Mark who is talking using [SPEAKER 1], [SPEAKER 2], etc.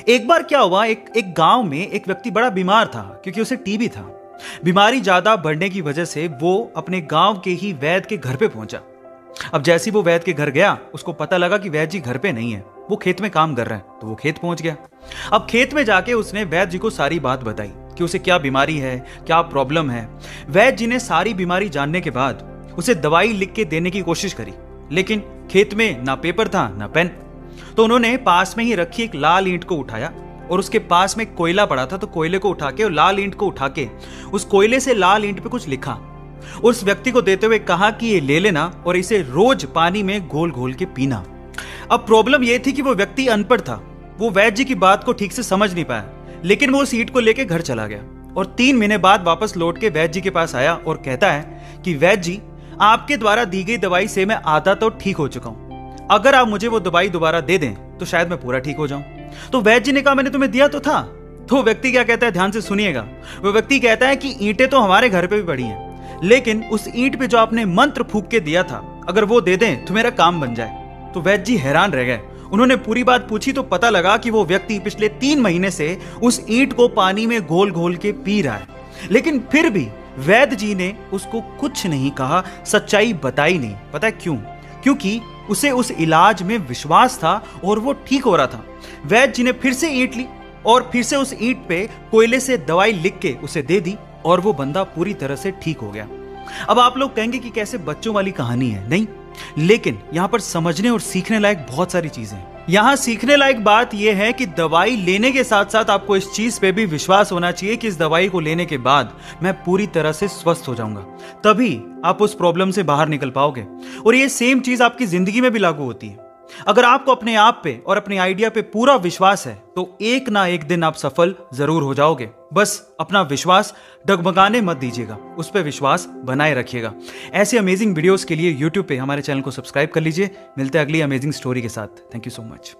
[SPEAKER 1] एक बार क्या हुआ, एक गांव में एक व्यक्ति बड़ा बीमार था क्योंकि उसे टीबी था। बीमारी ज्यादा बढ़ने की वजह से वो अपने गांव के ही वैद्य के घर पे पहुंचा। अब जैसे ही वो वैद्य के घर गया, उसको पता लगा कि वैद्य जी घर पे नहीं है, वो खेत में काम कर रहे हैं। तो वो खेत पहुंच गया। अब खेत में जाके उसने वैद्य जी को सारी बात बताई कि उसे क्या बीमारी है, क्या प्रॉब्लम है। वैद्य जी ने सारी बीमारी जानने के बाद उसे दवाई लिख के देने की कोशिश करी, लेकिन खेत में ना पेपर था ना पेन। तो उन्होंने पास में ही रखी एक लाल ईंट को उठाया और उसके पास में कोयला पड़ा था, तो कोयले को उठा के और लाल ईंट को उठा के उस कोयले से लाल ईंट पे कुछ लिखा। उस व्यक्ति को देते हुए कहा कि ये ले लेना और इसे रोज पानी में घोल घोल के पीना। अब प्रॉब्लम यह थी कि वो व्यक्ति अनपढ़ था, वो वैद्य जी की बात को ठीक से समझ नहीं पाया, लेकिन वो उस ईंट को लेके घर चला गया और 3 महीने बाद वापस लौट के वैद्य जी के पास आया और कहता है कि वैद्य जी, आपके द्वारा दी गई दवाई से मैं आधा तो ठीक हो चुका हूं। अगर आप मुझे वो दवाई दोबारा दे दें तो शायद मैं पूरा ठीक हो जाऊं। तो वैद्य जी ने कहा, मैंने तुम्हें दिया तो था। तो व्यक्ति क्या कहता है, ध्यान से सुनिएगा। वो व्यक्ति कहता है कि ईंटें तो हमारे घर पे भी पड़ी हैं, लेकिन उस ईंट पे जो आपने मंत्र फूंक के दिया था, अगर वो दे दें तो मेरा काम बन जाए। तो वैद्य जी हैरान रह गए। उन्होंने पूरी बात पूछी तो पता लगा कि वो व्यक्ति पिछले 3 महीने से उस ईंट को पानी में घोल घोल के पी रहा है, लेकिन फिर भी वैद्य जी ने उसको कुछ नहीं कहा, सच्चाई बताई नहीं। पता है क्यों? क्योंकि उसे उस इलाज में विश्वास था और वो ठीक हो रहा था। वैद्य जी ने फिर से ईंट ली और फिर से उस ईंट पे कोयले से दवाई लिख के उसे दे दी और वो बंदा पूरी तरह से ठीक हो गया। अब आप लोग कहेंगे कि कैसे बच्चों वाली कहानी है, नहीं, लेकिन यहां पर समझने और सीखने लायक बहुत सारी चीजें हैं। यहां सीखने लायक बात यह है कि दवाई लेने के साथ साथ आपको इस चीज पे भी विश्वास होना चाहिए कि इस दवाई को लेने के बाद मैं पूरी तरह से स्वस्थ हो जाऊंगा, तभी आप उस प्रॉब्लम से बाहर निकल पाओगे। और ये सेम चीज आपकी जिंदगी में भी लागू होती है। अगर आपको अपने आप पे और अपने आइडिया पे पूरा विश्वास है तो एक ना एक दिन आप सफल जरूर हो जाओगे। बस अपना विश्वास डगमगाने मत दीजिएगा, उस पर विश्वास बनाए रखिएगा। ऐसे अमेजिंग वीडियोस के लिए YouTube पे हमारे चैनल को सब्सक्राइब कर लीजिए। मिलते हैं अगली अमेजिंग स्टोरी के साथ। Thank you so much.